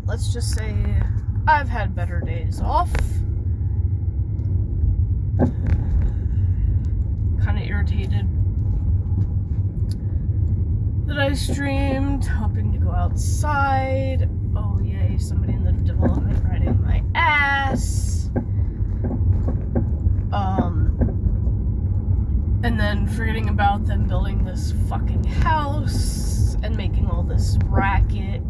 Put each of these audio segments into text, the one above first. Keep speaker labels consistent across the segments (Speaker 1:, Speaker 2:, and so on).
Speaker 1: let's just say I've had better days off. Kind of irritated that I streamed, hoping to go outside. Oh yay, somebody in the development riding my ass. And then forgetting about them building this fucking house and making all this racket.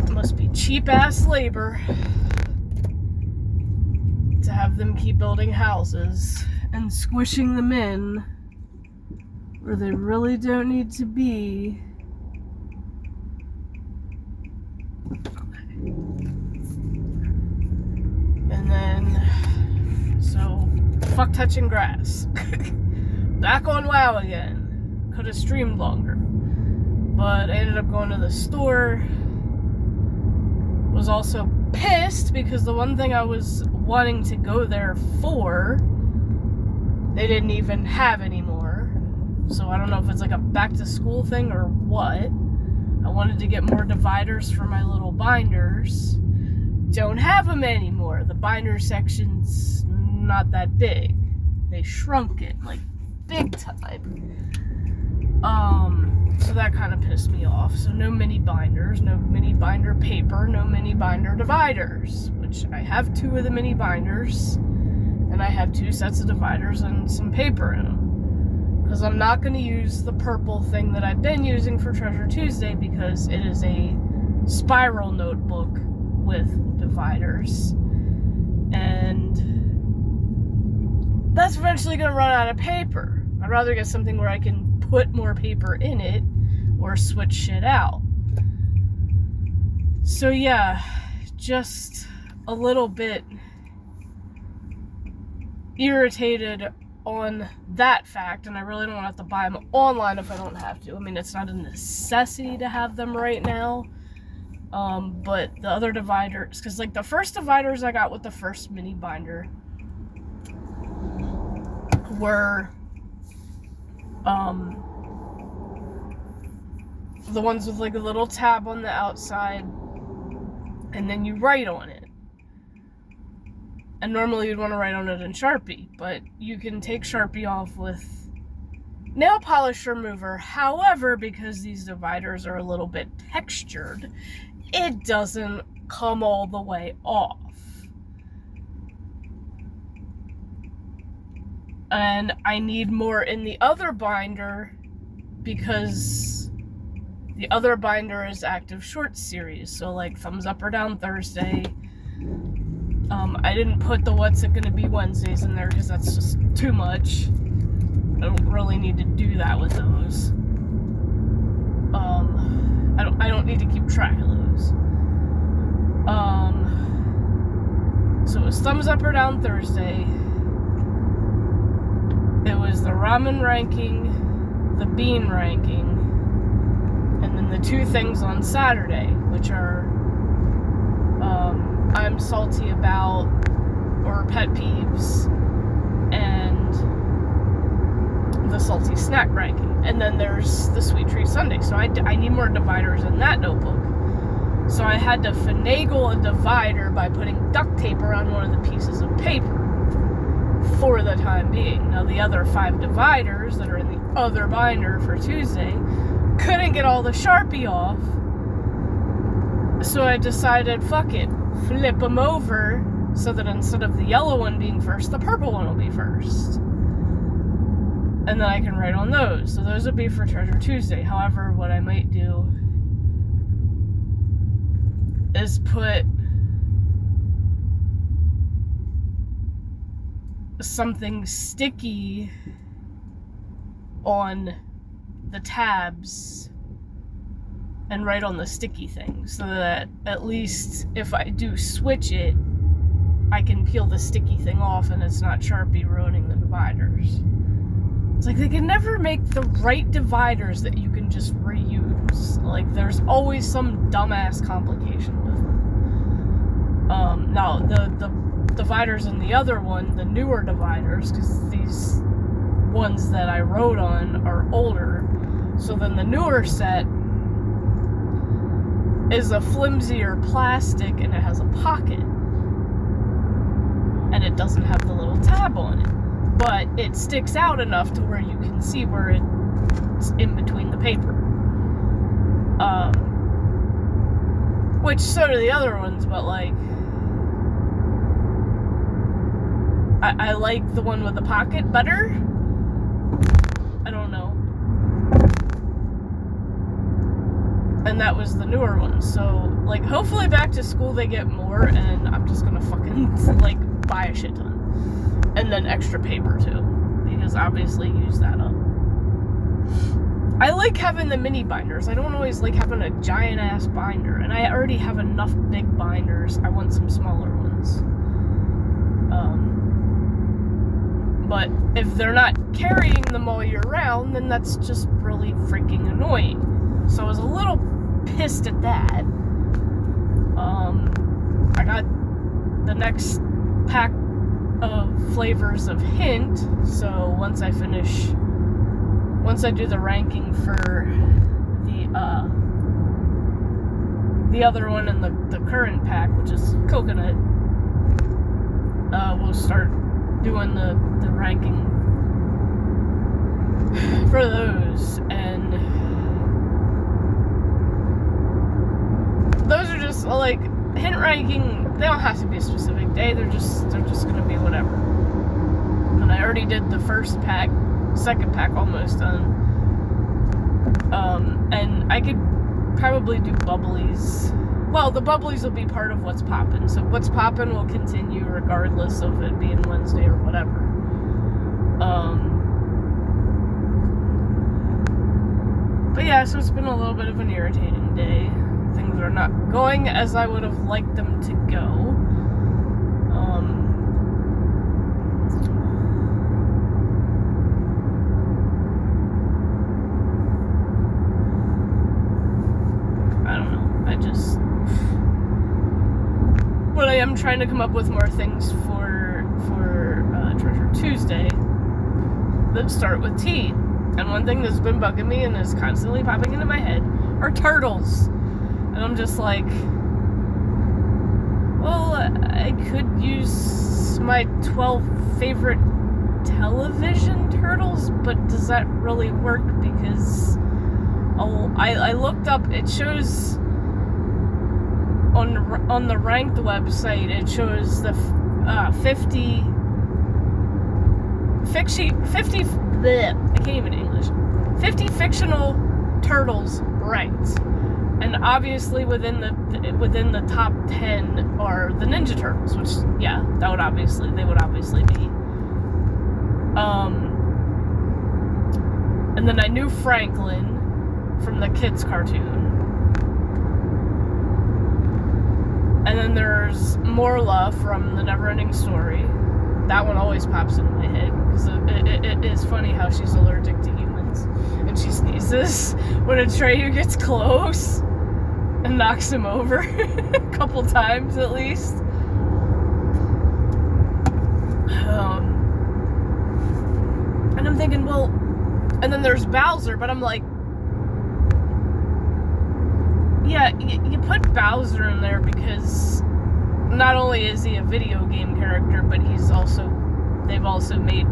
Speaker 1: It must be cheap-ass labor to have them keep building houses and squishing them in where they really don't need to be. And then, so, fuck touching grass. Back on WoW again. Could have streamed longer. But I ended up going to the store. Was also pissed because the one thing I was wanting to go there for, they didn't even have anymore. So I don't know if it's like a back to school thing or what. I wanted to get more dividers for my little binders. Don't have them anymore. The binder section's not that big. They shrunk it, like, big time. So that kind of pissed me off. So no mini binders, no mini binder paper, no mini binder dividers, which I have 2 of the mini binders, and I have 2 sets of dividers and some paper in them. Because I'm not going to use the purple thing that I've been using for Treasure Tuesday because it is a spiral notebook with dividers. And that's eventually going to run out of paper. I'd rather get something where I can put more paper in it or switch shit out. So yeah, just a little bit irritated on that fact, and I really don't have to buy them online if I don't have to. I mean, it's not a necessity to have them right now. But the other dividers, because like the first dividers I got with the first mini binder were the ones with like a little tab on the outside, and then you write on it. And normally you'd want to write on it in Sharpie, but you can take Sharpie off with nail polish remover. However, because these dividers are a little bit textured, it doesn't come all the way off. And I need more in the other binder because the other binder is Active Shorts series. So like Thumbs Up or Down Thursday. I didn't put the What's It Gonna Be Wednesdays in there because that's just too much. I don't really need to do that with those. I don't need to keep track of those. So it was Thumbs Up or Down Thursday. It was the ramen ranking, the bean ranking, and then the 2 things on Saturday, which are I'm salty about, or pet peeves, and the salty snack ranking. And then there's the Sweet Treat Sunday. So I need more dividers in that notebook. So I had to finagle a divider by putting duct tape around one of the pieces of paper for the time being. Now the other 5 dividers that are in the other binder for Tuesday couldn't get all the Sharpie off. So I decided, fuck it, flip them over so that instead of the yellow one being first, the purple one will be first. And then I can write on those. So those would be for Treasure Tuesday. However, what I might do is put something sticky on the tabs and write on the sticky thing so that at least if I do switch it, I can peel the sticky thing off and it's not Sharpie ruining the dividers. It's like they can never make the right dividers that you can just reuse. Like there's always some dumbass complication with them. Now the dividers in the other one, the newer dividers, because these ones that I wrote on are older, so then the newer set is a flimsier plastic and it has a pocket. And it doesn't have the little tab on it. But it sticks out enough to where you can see where it's in between the paper. Which so do the other ones, but like, I like the one with the pocket better. I don't know. And that was the newer one. So, like, hopefully back to school they get more, and I'm just gonna fucking, like, buy a shit ton. And then extra paper, too. Because obviously use that up. I like having the mini binders. I don't always like having a giant-ass binder. And I already have enough big binders. I want some smaller ones. But if they're not carrying them all year round, then that's just really freaking annoying. So I was a little pissed at that. I got the next pack of flavors of Hint, so once I do the ranking for the other one in the current pack, which is Coconut, we'll start doing the ranking for those, and those are just like Hint ranking. They don't have to be a specific day. They're just gonna be whatever. And I already did the first pack, second pack almost done. And I could probably do bubblies. Well, the bubblies will be part of What's Poppin'. So What's Poppin' will continue regardless of it being Wednesday or whatever. But yeah, so it's been a little bit of an irritating day. Things are not going as I would have liked them to go. I don't know. But I am trying to come up with more things for Treasure Tuesday that start with T. And one thing that's been bugging me and is constantly popping into my head are turtles. And I'm just like, well, I could use my 12 favorite television turtles, but does that really work? Because I looked up, it shows on the ranked website, it shows the 50 bleh, I can't even English. 50 fictional turtles ranked. And obviously within the top 10 are the Ninja Turtles, which, yeah, they would obviously be. And then I knew Franklin from the kids cartoon. And then there's Morla from the Neverending Story. That one always pops into my head because it is funny how she's allergic to humans and she sneezes when Atreyu gets close and knocks him over a couple times at least. And I'm thinking, well, and then there's Bowser, but I'm like, yeah, you put Bowser in there because not only is he a video game character, but they've also made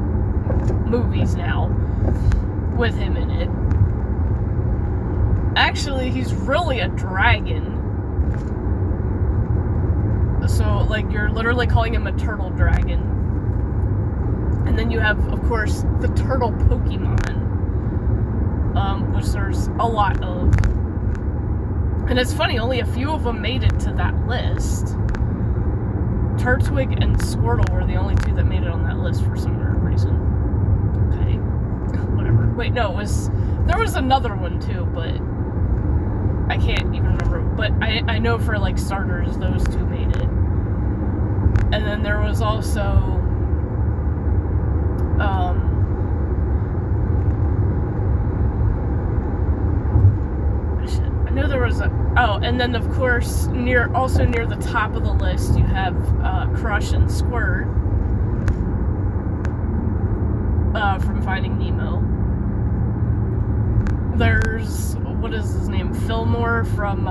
Speaker 1: movies now with him in it. Actually, he's really a dragon. So, like, you're literally calling him a turtle dragon. And then you have, of course, the turtle Pokemon, which there's a lot of. And it's funny, only a few of them made it to that list. Turtwig and Squirtle were the only two that made it on that list for some reason. Okay. Whatever. Wait, no, there was another one too, but I can't even remember. But I know for, like, starters, those two made it. And then there was also I know there was and then of course near the top of the list you have Crush and Squirt from Finding Nemo. There's, what is his name, Fillmore from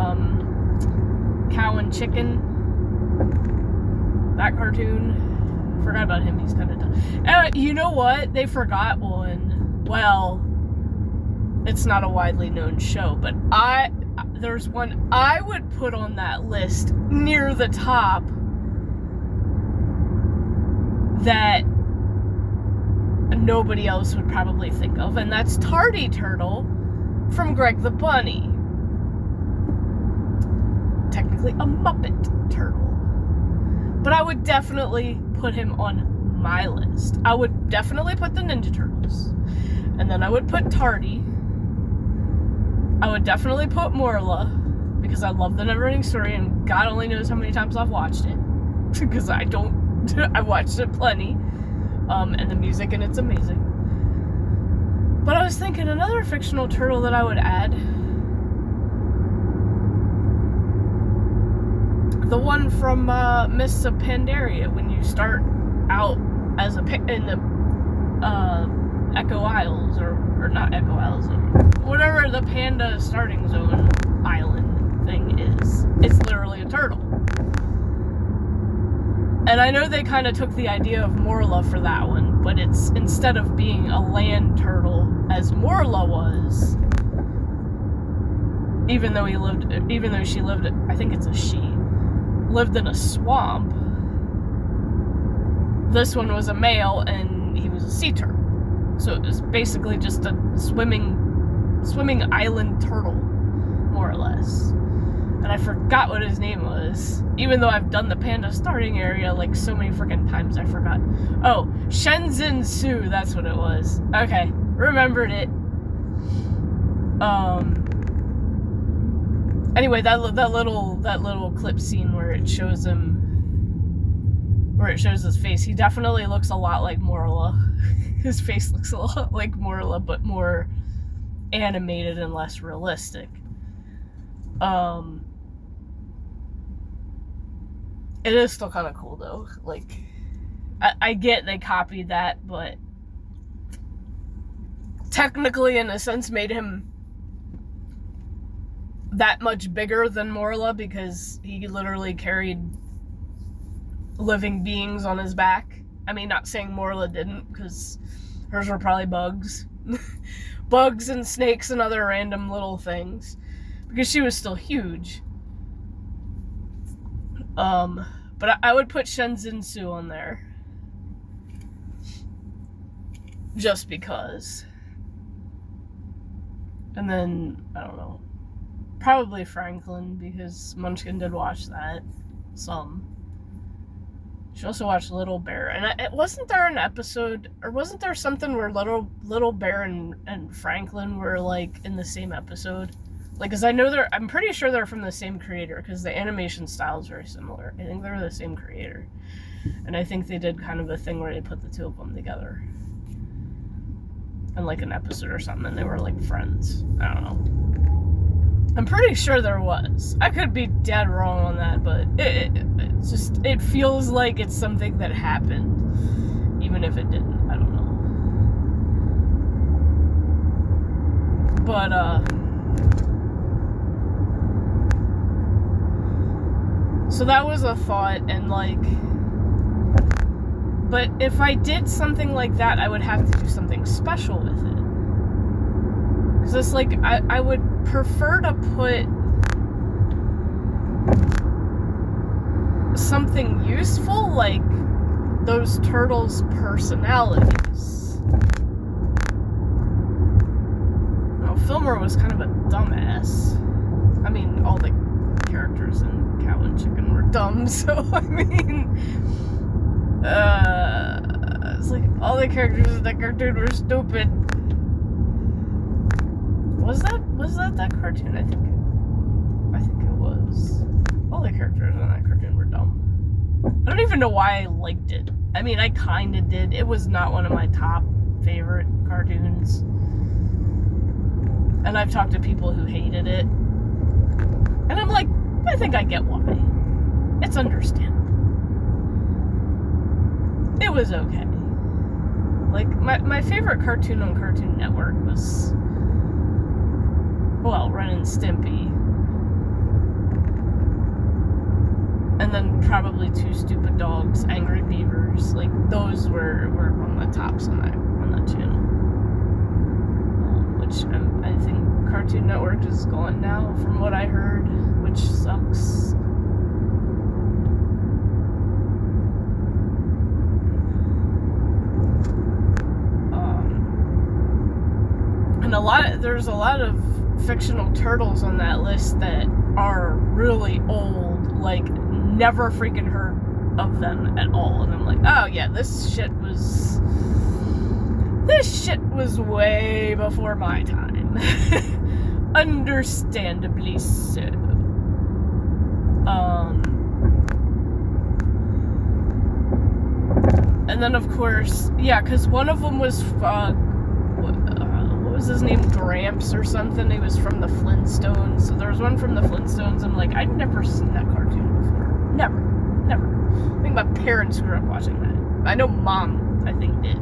Speaker 1: Cow and Chicken. That cartoon. Forgot about him. He's kind of done. You know what? They forgot one. Well, it's not a widely known show, but there's one I would put on that list near the top that nobody else would probably think of, and that's Tardy Turtle from Greg the Bunny. Technically a Muppet Turtle. But I would definitely put him on my list. I would definitely put the Ninja Turtles. And then I would put Tardy. I would definitely put Morla, because I love the Neverending Story, and God only knows how many times I've watched it. Because I watched it plenty. And the music in it's amazing. But I was thinking another fictional turtle that I would add. The one from Mists of Pandaria, when you start out as in the Echo Isles, or not Echo Isles, whatever the Panda Starting Zone island thing is. It's literally a turtle. And I know they kind of took the idea of Morla for that one, but it's, instead of being a land turtle as Morla was, even though she lived, I think it's a she, lived in a swamp, this one was a male and he was a sea turtle. So it was basically just a swimming island turtle, more or less. And I forgot what his name was. Even though I've done the Panda Starting Area like so many freaking times, I forgot. Oh, Shenzhen Su, that's what it was. Okay, remembered it. Anyway, that little clip scene where it shows his face, he definitely looks a lot like Morla. His face looks a lot like Morla, but more animated and less realistic. It is still kind of cool though. Like, I get they copied that, but technically, in a sense, made him that much bigger than Morla, because he literally carried living beings on his back. I mean, not saying Morla didn't, because hers were probably bugs. Bugs and snakes and other random little things, because she was still huge. But I would put Shenzhen Su on there. Just because. And then, I don't know, probably Franklin, because Munchkin did watch that some. She also watched Little Bear. And wasn't there an episode, or wasn't there something where Little Bear and Franklin were, like, in the same episode? Like, because I'm pretty sure they're from the same creator, because the animation style is very similar. I think they're the same creator. And I think they did kind of a thing where they put the two of them together in, like, an episode or something, and they were, like, friends. I don't know. I'm pretty sure there was. I could be dead wrong on that, but it feels like it's something that happened, even if it didn't. I don't know. But, so that was a thought, and like, but if I did something like that, I would have to do something special with it. Because it's like, I would prefer to put something useful, like those turtles' personalities. Now, Fillmore was kind of a dumbass. I mean, all the characters in Cow and Chicken were dumb, so I mean, it's like all the characters in that cartoon were stupid. Was that cartoon? I think it was. All the characters in that cartoon were dumb. I don't even know why I liked it. I mean, I kinda did. It was not one of my top favorite cartoons. And I've talked to people who hated it. And I'm like, I think I get why. It's understandable. It was okay. Like, my favorite cartoon on Cartoon Network was, well, Ren and Stimpy. And then probably Two Stupid Dogs, Angry Beavers. Like, those were on the tops on that channel. Which I think Cartoon Network is gone now, from what I heard, which sucks. And there's a lot of fictional turtles on that list that are really old, like, never freaking heard of them at all. And I'm like, oh yeah, this shit was way before my time. Understandably so. And then of course, yeah, because one of them was what was his name, Gramps or something. He was from the Flintstones. So there was one from the Flintstones. I'm like, I'd never seen that cartoon before. Never. I think my parents grew up watching that. I know Mom, I think, did.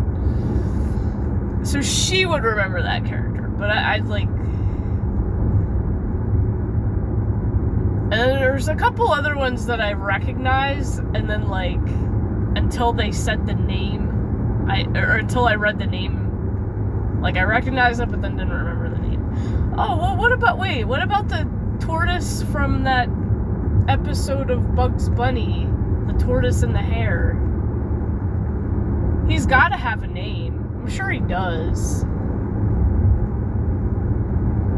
Speaker 1: So she would remember that character. But I'd like... And then there's a couple other ones that I recognize, and then like, until they said the name, until I read the name, like, I recognized it, but then didn't remember the name. Oh, well, what about the tortoise from that episode of Bugs Bunny? The tortoise and the hare. He's gotta have a name. I'm sure he does.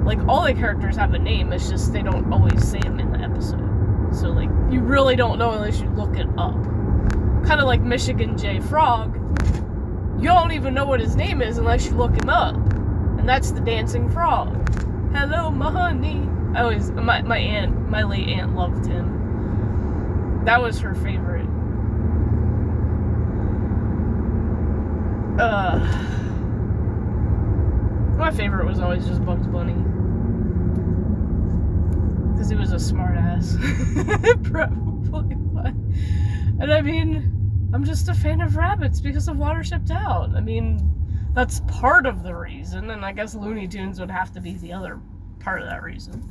Speaker 1: Like, all the characters have a name, it's just they don't always say them in the episode. So, like, you really don't know unless you look it up. Kind of like Michigan J. Frog. You don't even know what his name is unless you look him up. And that's the dancing frog. Hello, my honey. My late aunt loved him. That was her favorite. My favorite was always just Bugs Bunny. Because he was a smart ass. Probably. And I mean, I'm just a fan of rabbits because of Watership Down. I mean, that's part of the reason, and I guess Looney Tunes would have to be the other part of that reason.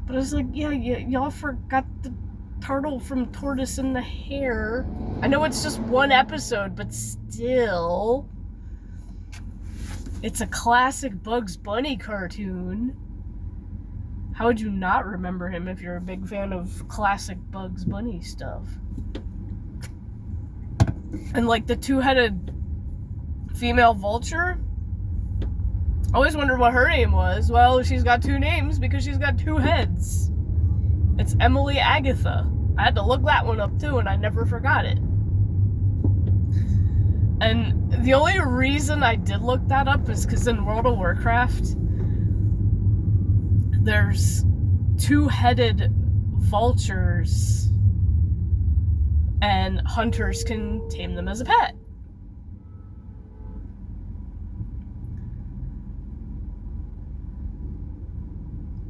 Speaker 1: But it's like, yeah, y'all forgot the turtle from Tortoise and the Hare. I know it's just one episode, but still, it's a classic Bugs Bunny cartoon. How would you not remember him if you're a big fan of classic Bugs Bunny stuff? And like the two-headed female vulture, I always wondered what her name was. Well, she's got two names because she's got two heads. It's Emily Agatha. I had to look that one up too, and I never forgot it. And the only reason I did look that up is because in World of Warcraft, there's two-headed vultures, and hunters can tame them as a pet.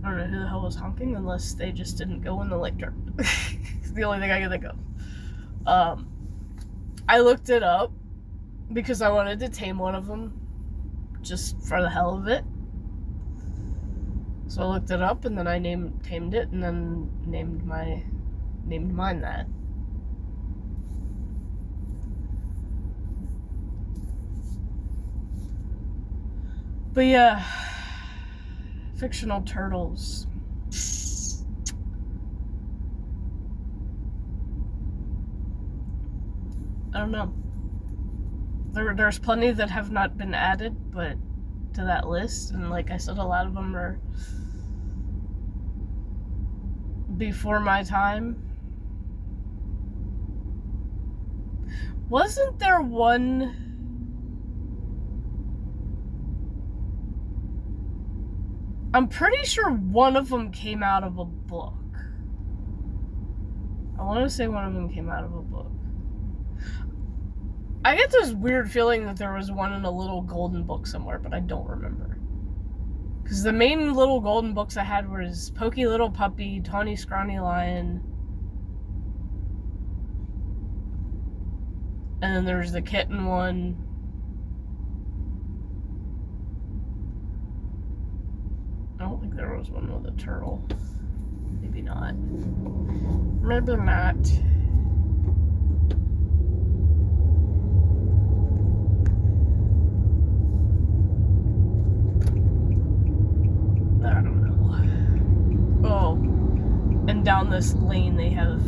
Speaker 1: I don't know who the hell was honking, unless they just didn't go in the lake dirt. It's the only thing I can think of. I looked it up because I wanted to tame one of them, just for the hell of it. So I looked it up, and then I tamed it, and then named mine that. But yeah, fictional turtles. I don't know. There's plenty that have not been added, but to that list, and like I said, a lot of them are before my time. Wasn't there one? I'm pretty sure one of them came out of a book. I want to say one of them came out of a book. I get this weird feeling that there was one in a little golden book somewhere, but I don't remember. Because the main little golden books I had was Pokey Little Puppy, Tawny Scrawny Lion, and then there was the kitten one. Oh, don't think there was one with a turtle. Maybe not. Maybe not. I don't know. Oh, and down this lane they have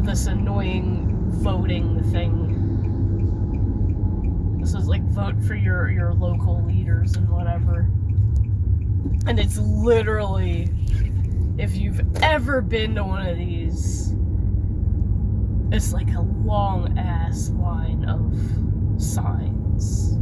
Speaker 1: this annoying voting thing. This is like vote for your local leaders and whatever. And it's literally, if you've ever been to one of these, it's like a long ass line of signs.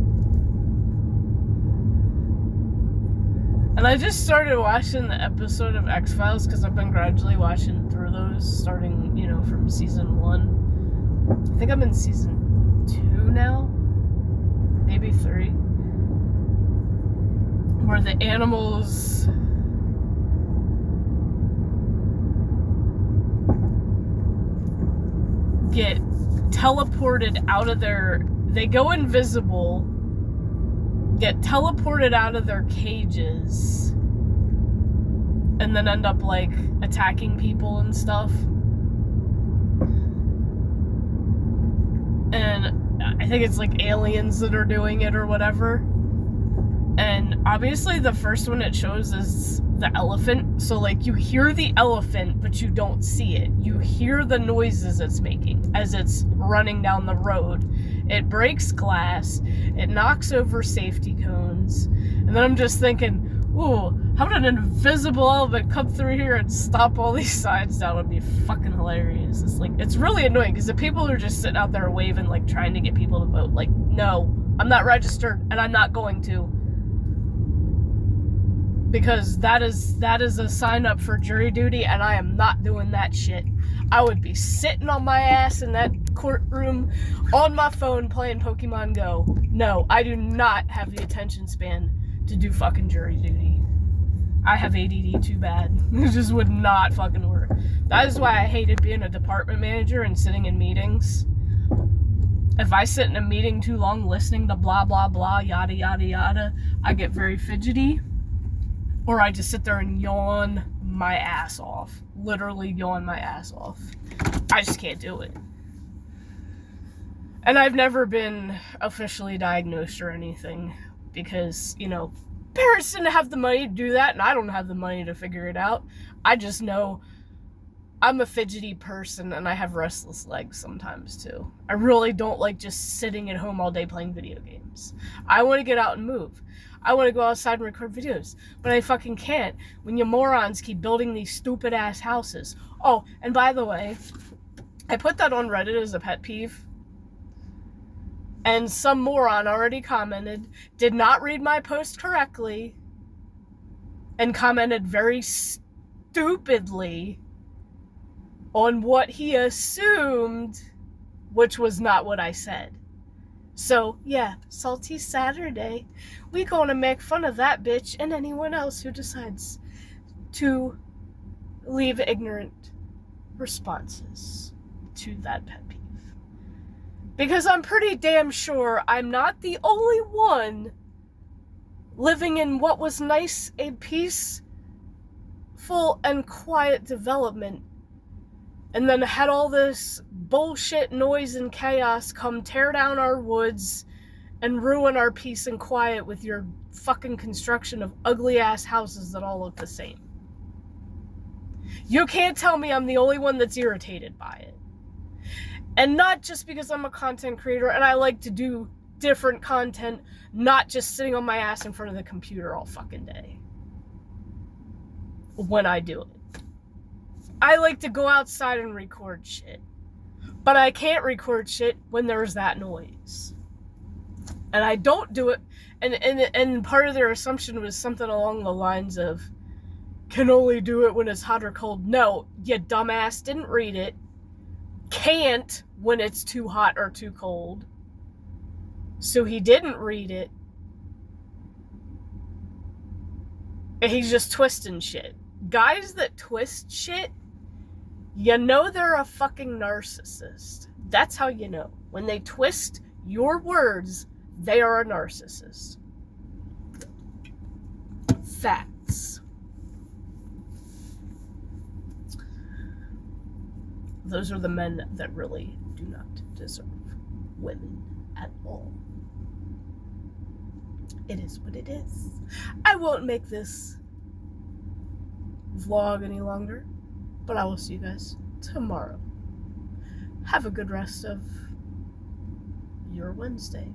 Speaker 1: And I just started watching the episode of X-Files because I've been gradually watching through those, starting, you know, from season 1. I think I'm in season 2 now, maybe 3, where the animals get teleported out of they go invisible, get teleported out of their cages, and then end up like attacking people and stuff. And I think it's like aliens that are doing it or whatever. And obviously the first one it shows is the elephant. So like you hear the elephant, but you don't see it. You hear the noises it's making as it's running down the road. It breaks glass. It knocks over safety cones. And then I'm just thinking, ooh, how would an invisible elephant come through here and stop all these signs down? Would be fucking hilarious. It's like, it's really annoying because the people are just sitting out there waving, like trying to get people to vote. Like, no, I'm not registered and I'm not going to. Because that is a sign up for jury duty, and I am not doing that shit. I would be sitting on my ass in that courtroom on my phone playing Pokemon Go. No, I do not have the attention span to do fucking jury duty. I have ADD too bad. It just would not fucking work. That is why I hated being a department manager and sitting in meetings. If I sit in a meeting too long listening to blah, blah, blah, yada, yada, yada, I get very fidgety. Or I just sit there and yawn my ass off. Literally yawn my ass off. I just can't do it. And I've never been officially diagnosed or anything because, you know, parents didn't have the money to do that and I don't have the money to figure it out. I just know I'm a fidgety person and I have restless legs sometimes too. I really don't like just sitting at home all day playing video games. I want to get out and move. I want to go outside and record videos, but I fucking can't when you morons keep building these stupid ass houses. Oh, and by the way, I put that on Reddit as a pet peeve, and some moron already commented, did not read my post correctly, and commented very stupidly on what he assumed, which was not what I said. So, yeah, Salty Saturday. We gonna make fun of that bitch and anyone else who decides to leave ignorant responses to that pet peeve. Because I'm pretty damn sure I'm not the only one living in what was nice, a peaceful and quiet development, and then had all this bullshit noise and chaos come tear down our woods and ruin our peace and quiet with your fucking construction of ugly ass houses that all look the same. You can't tell me I'm the only one that's irritated by it. And not just because I'm a content creator and I like to do different content, not just sitting on my ass in front of the computer all fucking day when I do it. I like to go outside and record shit. But I can't record shit when there's that noise. And I don't do it. And part of their assumption was something along the lines of, can only do it when it's hot or cold. No, you dumbass didn't read it. Can't when it's too hot or too cold. So he didn't read it. And he's just twisting shit. Guys that twist shit, you know they're a fucking narcissist. That's how you know. When they twist your words, they are a narcissist. facts. Those are the men that really do not deserve women at all. It is what it is. I won't make this vlog any longer, but I will see you guys tomorrow. Have a good rest of your Wednesday.